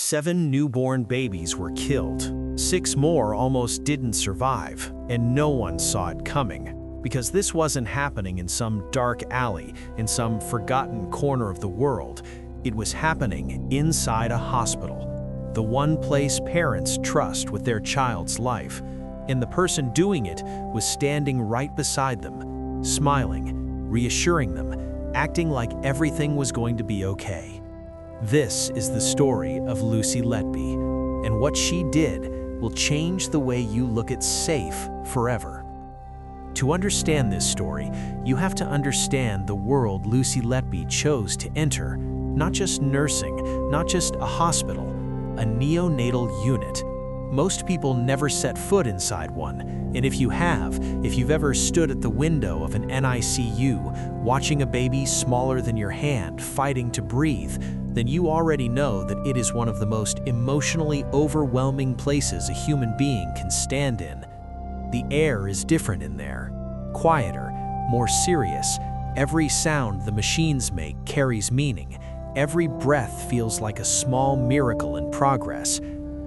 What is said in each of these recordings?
7 newborn babies were killed. 6 more almost didn't survive, and no one saw it coming. Because this wasn't happening in some dark alley, in some forgotten corner of the world. It was happening inside a hospital. The one place parents trust with their child's life. And the person doing it was standing right beside them, smiling, reassuring them, acting like everything was going to be okay. This is the story of Lucy Letby, and what she did will change the way you look at safe forever. To understand this story, you have to understand the world Lucy Letby chose to enter. Not just nursing, not just a hospital, a neonatal unit. Most people never set foot inside one, and if you've ever stood at the window of an NICU, watching a baby smaller than your hand fighting to breathe, then you already know that it is one of the most emotionally overwhelming places a human being can stand in. The air is different in there, quieter, more serious. Every sound the machines make carries meaning. Every breath feels like a small miracle in progress.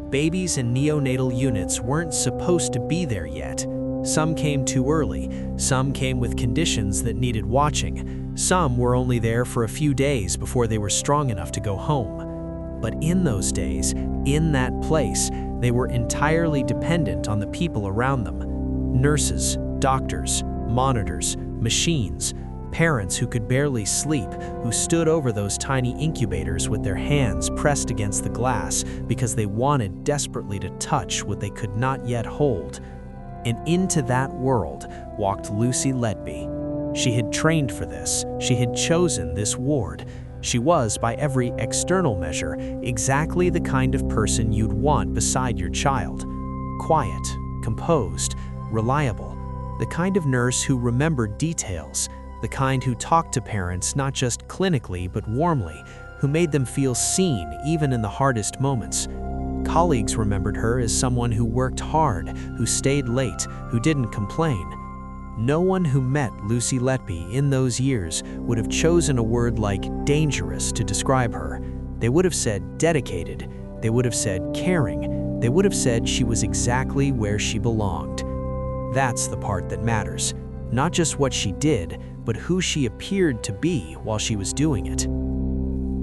Babies in neonatal units weren't supposed to be there yet. Some came too early, some came with conditions that needed watching, some were only there for a few days before they were strong enough to go home. But in those days, in that place, they were entirely dependent on the people around them. Nurses, doctors, monitors, machines, parents who could barely sleep, who stood over those tiny incubators with their hands pressed against the glass because they wanted desperately to touch what they could not yet hold. And into that world walked Lucy Letby. She had trained for this. She had chosen this ward. She was, by every external measure, exactly the kind of person you'd want beside your child. Quiet, composed, reliable. The kind of nurse who remembered details. The kind who talked to parents not just clinically but warmly, who made them feel seen even in the hardest moments. Colleagues remembered her as someone who worked hard, who stayed late, who didn't complain. No one who met Lucy Letby in those years would have chosen a word like dangerous to describe her. They would have said dedicated. They would have said caring. They would have said she was exactly where she belonged. That's the part that matters. Not just what she did, but who she appeared to be while she was doing it.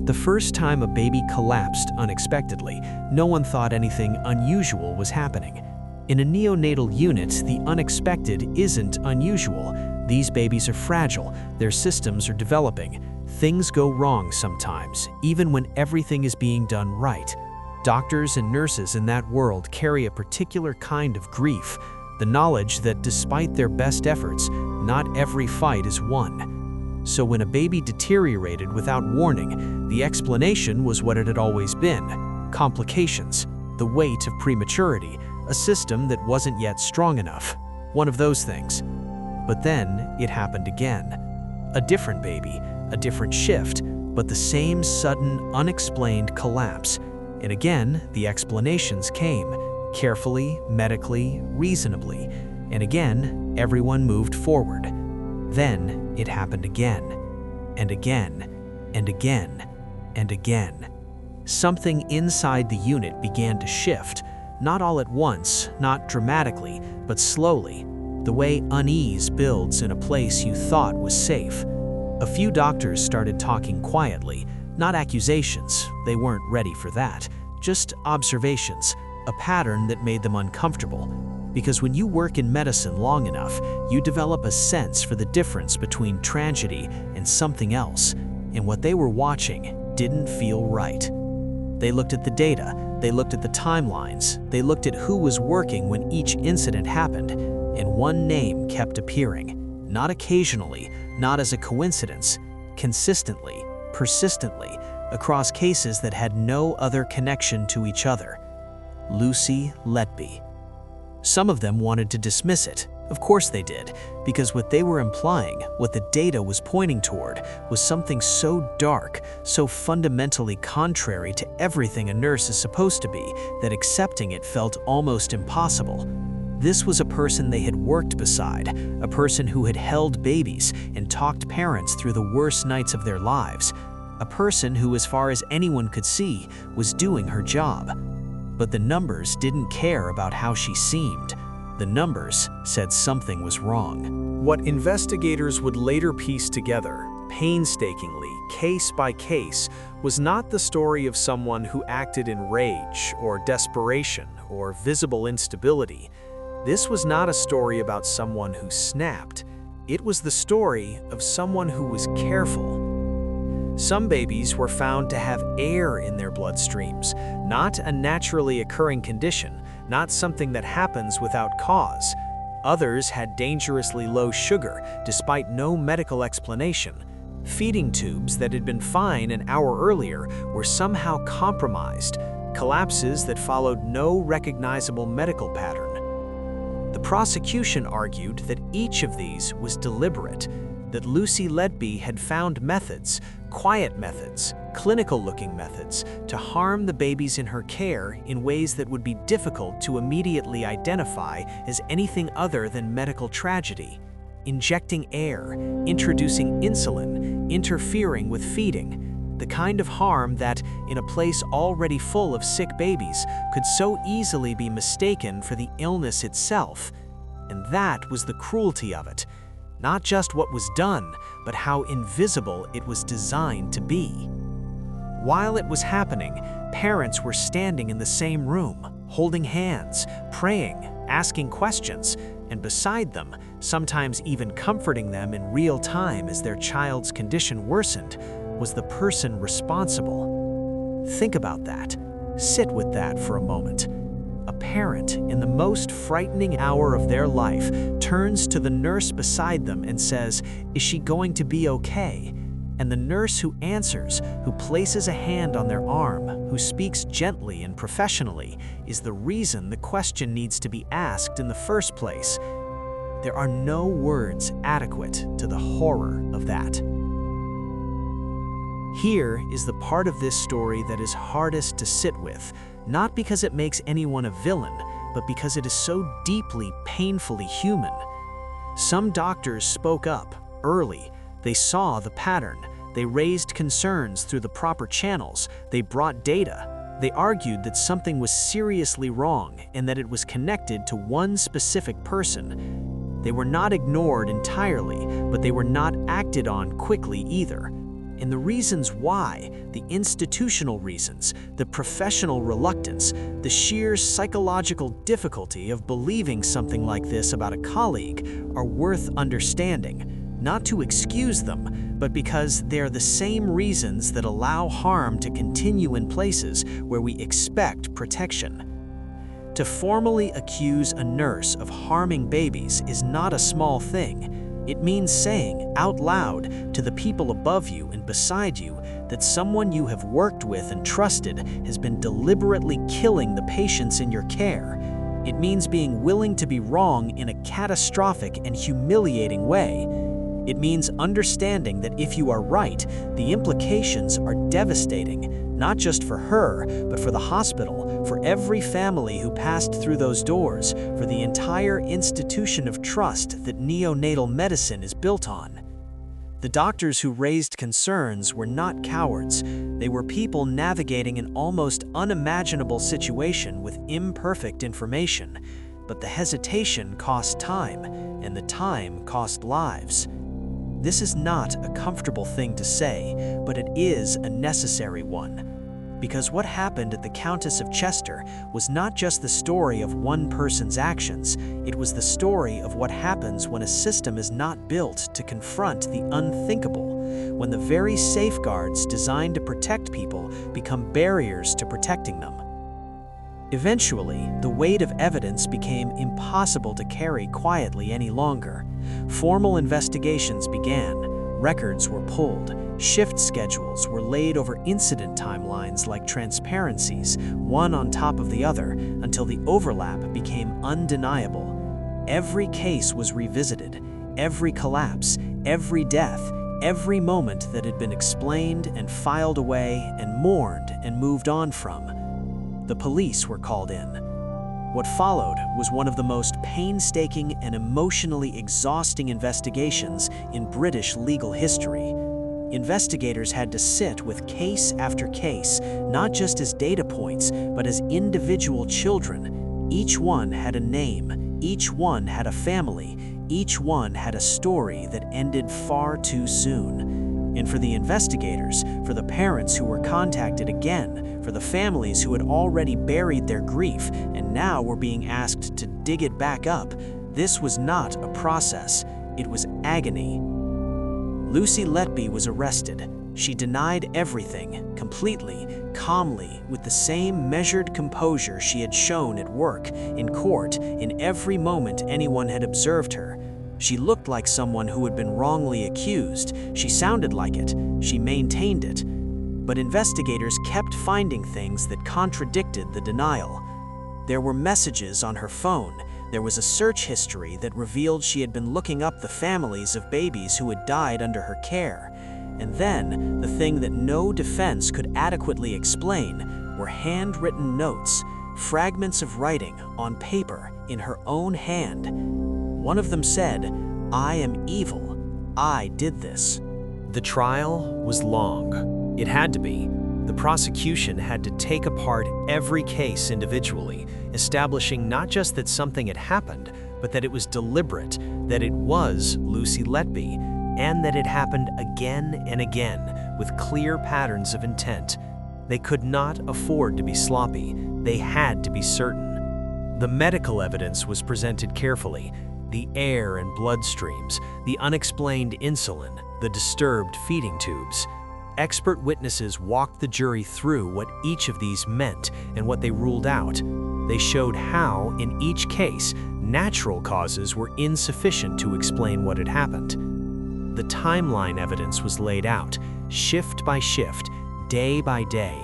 The first time a baby collapsed unexpectedly, no one thought anything unusual was happening. In a neonatal unit, the unexpected isn't unusual. These babies are fragile, their systems are developing. Things go wrong sometimes, even when everything is being done right. Doctors and nurses in that world carry a particular kind of grief, the knowledge that despite their best efforts, not every fight is won. So when a baby deteriorated without warning, the explanation was what it had always been: complications, the weight of prematurity, a system that wasn't yet strong enough. One of those things. But then it happened again. A different baby, a different shift, but the same sudden, unexplained collapse. And again, the explanations came. Carefully, medically, reasonably, and again, everyone moved forward. Then it happened again, and again, and again, and again. Something inside the unit began to shift, not all at once, not dramatically, but slowly, the way unease builds in a place you thought was safe. A few doctors started talking quietly, not accusations, they weren't ready for that, just observations. A pattern that made them uncomfortable. Because when you work in medicine long enough, you develop a sense for the difference between tragedy and something else, and what they were watching didn't feel right. They looked at the data, they looked at the timelines, they looked at who was working when each incident happened, and one name kept appearing. Not occasionally, not as a coincidence, consistently, persistently, across cases that had no other connection to each other. Lucy Letby. Some of them wanted to dismiss it. Of course they did, because what they were implying, what the data was pointing toward, was something so dark, so fundamentally contrary to everything a nurse is supposed to be, that accepting it felt almost impossible. This was a person they had worked beside, a person who had held babies and talked parents through the worst nights of their lives. a person who, as far as anyone could see, was doing her job. But the numbers didn't care about how she seemed. The numbers said something was wrong. What investigators would later piece together, painstakingly, case by case, was not the story of someone who acted in rage or desperation or visible instability. This was not a story about someone who snapped. It was the story of someone who was careful. Some babies were found to have air in their bloodstreams, not a naturally occurring condition, not something that happens without cause. Others had dangerously low sugar, despite no medical explanation. Feeding tubes that had been fine an hour earlier were somehow compromised, collapses that followed no recognizable medical pattern. The prosecution argued that each of these was deliberate, that Lucy Letby had found methods, quiet methods, clinical-looking methods, to harm the babies in her care in ways that would be difficult to immediately identify as anything other than medical tragedy. Injecting air, introducing insulin, interfering with feeding, the kind of harm that, in a place already full of sick babies, could so easily be mistaken for the illness itself. And that was the cruelty of it. Not just what was done, but how invisible it was designed to be. While it was happening, parents were standing in the same room, holding hands, praying, asking questions, and beside them, sometimes even comforting them in real time as their child's condition worsened, was the person responsible. Think about that. Sit with that for a moment. A parent, in the most frightening hour of their life, turns to the nurse beside them and says, "Is she going to be okay?" And the nurse who answers, who places a hand on their arm, who speaks gently and professionally, is the reason the question needs to be asked in the first place. There are no words adequate to the horror of that. Here is the part of this story that is hardest to sit with, not because it makes anyone a villain, but because it is so deeply, painfully human. Some doctors spoke up early. They saw the pattern. They raised concerns through the proper channels. They brought data. They argued that something was seriously wrong and that it was connected to one specific person. They were not ignored entirely, but they were not acted on quickly either. And the reasons why, the institutional reasons, the professional reluctance, the sheer psychological difficulty of believing something like this about a colleague are worth understanding, not to excuse them, but because they're the same reasons that allow harm to continue in places where we expect protection. To formally accuse a nurse of harming babies is not a small thing. It means saying out loud to the people above you and beside you that someone you have worked with and trusted has been deliberately killing the patients in your care. It means being willing to be wrong in a catastrophic and humiliating way. It means understanding that if you are right, the implications are devastating, not just for her, but for the hospital, for every family who passed through those doors, for the entire institution of trust that neonatal medicine is built on. The doctors who raised concerns were not cowards. They were people navigating an almost unimaginable situation with imperfect information. But the hesitation cost time, and the time cost lives. This is not a comfortable thing to say, but it is a necessary one. Because what happened at the Countess of Chester was not just the story of one person's actions, it was the story of what happens when a system is not built to confront the unthinkable, when the very safeguards designed to protect people become barriers to protecting them. Eventually, the weight of evidence became impossible to carry quietly any longer. Formal investigations began, records were pulled, shift schedules were laid over incident timelines like transparencies, one on top of the other, until the overlap became undeniable. Every case was revisited, every collapse, every death, every moment that had been explained and filed away and mourned and moved on from. The police were called in. What followed was one of the most painstaking and emotionally exhausting investigations in British legal history. Investigators had to sit with case after case, not just as data points, but as individual children. Each one had a name, each one had a family, each one had a story that ended far too soon. And for the investigators, for the parents who were contacted again, for the families who had already buried their grief and now were being asked to dig it back up, this was not a process, it was agony. Lucy Letby was arrested. She denied everything, completely, calmly, with the same measured composure she had shown at work, in court, in every moment anyone had observed her. She looked like someone who had been wrongly accused. She sounded like it. She maintained it. But investigators kept finding things that contradicted the denial. There were messages on her phone. There was a search history that revealed she had been looking up the families of babies who had died under her care. And then, the thing that no defense could adequately explain were handwritten notes, fragments of writing on paper in her own hand. One of them said, "I am evil. I did this." The trial was long. It had to be. The prosecution had to take apart every case individually, establishing not just that something had happened, but that it was deliberate, that it was Lucy Letby, and that it happened again and again with clear patterns of intent. They could not afford to be sloppy. They had to be certain. The medical evidence was presented carefully. The air and blood streams, the unexplained insulin, the disturbed feeding tubes. Expert witnesses walked the jury through what each of these meant and what they ruled out. They showed how, in each case, natural causes were insufficient to explain what had happened. The timeline evidence was laid out, shift by shift, day by day.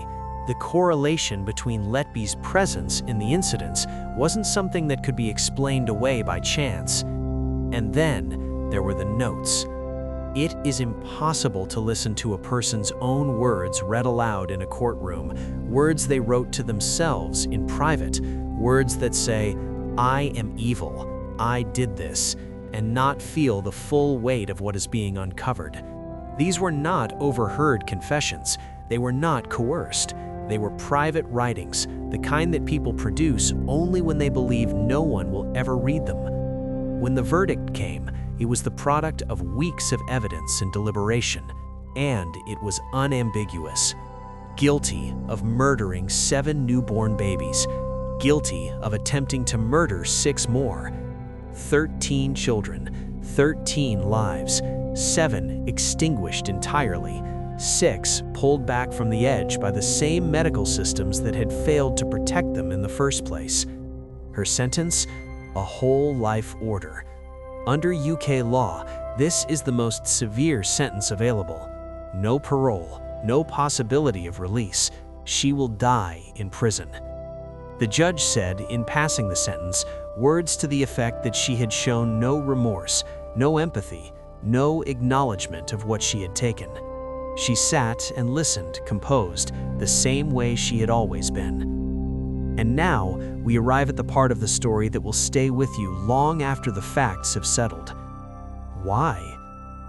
The correlation between Letby's presence in the incidents wasn't something that could be explained away by chance. And then there were the notes. It is impossible to listen to a person's own words read aloud in a courtroom, words they wrote to themselves in private, words that say, "I am evil, I did this," and not feel the full weight of what is being uncovered. These were not overheard confessions. They were not coerced. They were private writings, the kind that people produce only when they believe no one will ever read them. When the verdict came, it was the product of weeks of evidence and deliberation, and it was unambiguous. Guilty of murdering 7 newborn babies, guilty of attempting to murder 6 more. 13 children, 13 lives, 7 extinguished entirely, 6 pulled back from the edge by the same medical systems that had failed to protect them in the first place. Her sentence? A whole life order. Under UK law, this is the most severe sentence available. No parole, no possibility of release. She will die in prison. The judge said, in passing the sentence, words to the effect that she had shown no remorse, no empathy, no acknowledgement of what she had taken. She sat and listened, composed, the same way she had always been. And now, we arrive at the part of the story that will stay with you long after the facts have settled. Why?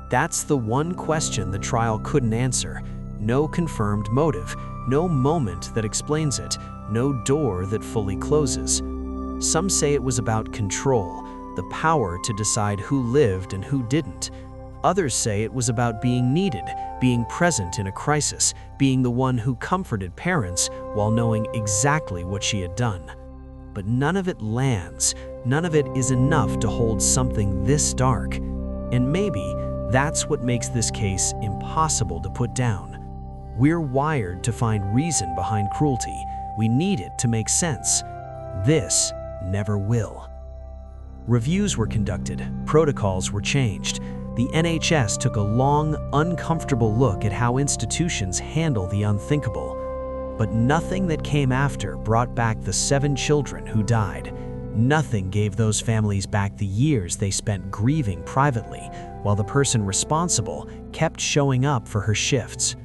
That's the one question the trial couldn't answer. No confirmed motive, no moment that explains it, no door that fully closes. Some say it was about control, the power to decide who lived and who didn't. Others say it was about being needed, being present in a crisis, being the one who comforted parents while knowing exactly what she had done. But none of it lands. None of it is enough to hold something this dark. And maybe that's what makes this case impossible to put down. We're wired to find reason behind cruelty. We need it to make sense. This never will. Reviews were conducted, protocols were changed. The NHS took a long, uncomfortable look at how institutions handle the unthinkable. But nothing that came after brought back the 7 children who died. Nothing gave those families back the years they spent grieving privately, while the person responsible kept showing up for her shifts.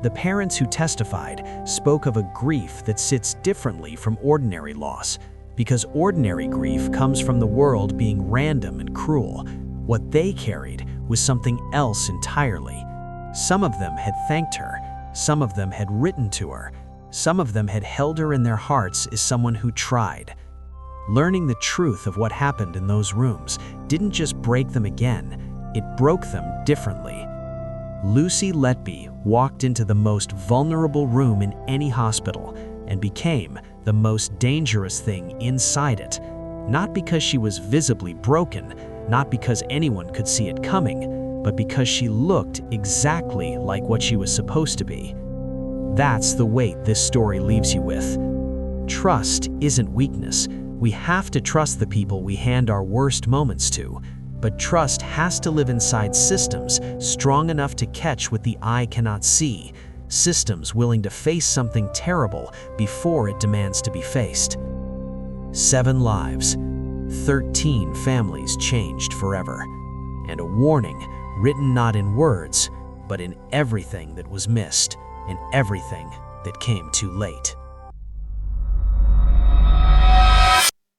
The parents who testified spoke of a grief that sits differently from ordinary loss, because ordinary grief comes from the world being random and cruel. What they carried was something else entirely. Some of them had thanked her, some of them had written to her, some of them had held her in their hearts as someone who tried. Learning the truth of what happened in those rooms didn't just break them again, it broke them differently. Lucy Letby walked into the most vulnerable room in any hospital and became the most dangerous thing inside it, not because she was visibly broken, not because anyone could see it coming, but because she looked exactly like what she was supposed to be. That's the weight this story leaves you with. Trust isn't weakness. We have to trust the people we hand our worst moments to, but trust has to live inside systems strong enough to catch what the eye cannot see, systems willing to face something terrible before it demands to be faced. 7 lives, 13 families changed forever, and a warning written not in words, but in everything that was missed, in everything that came too late.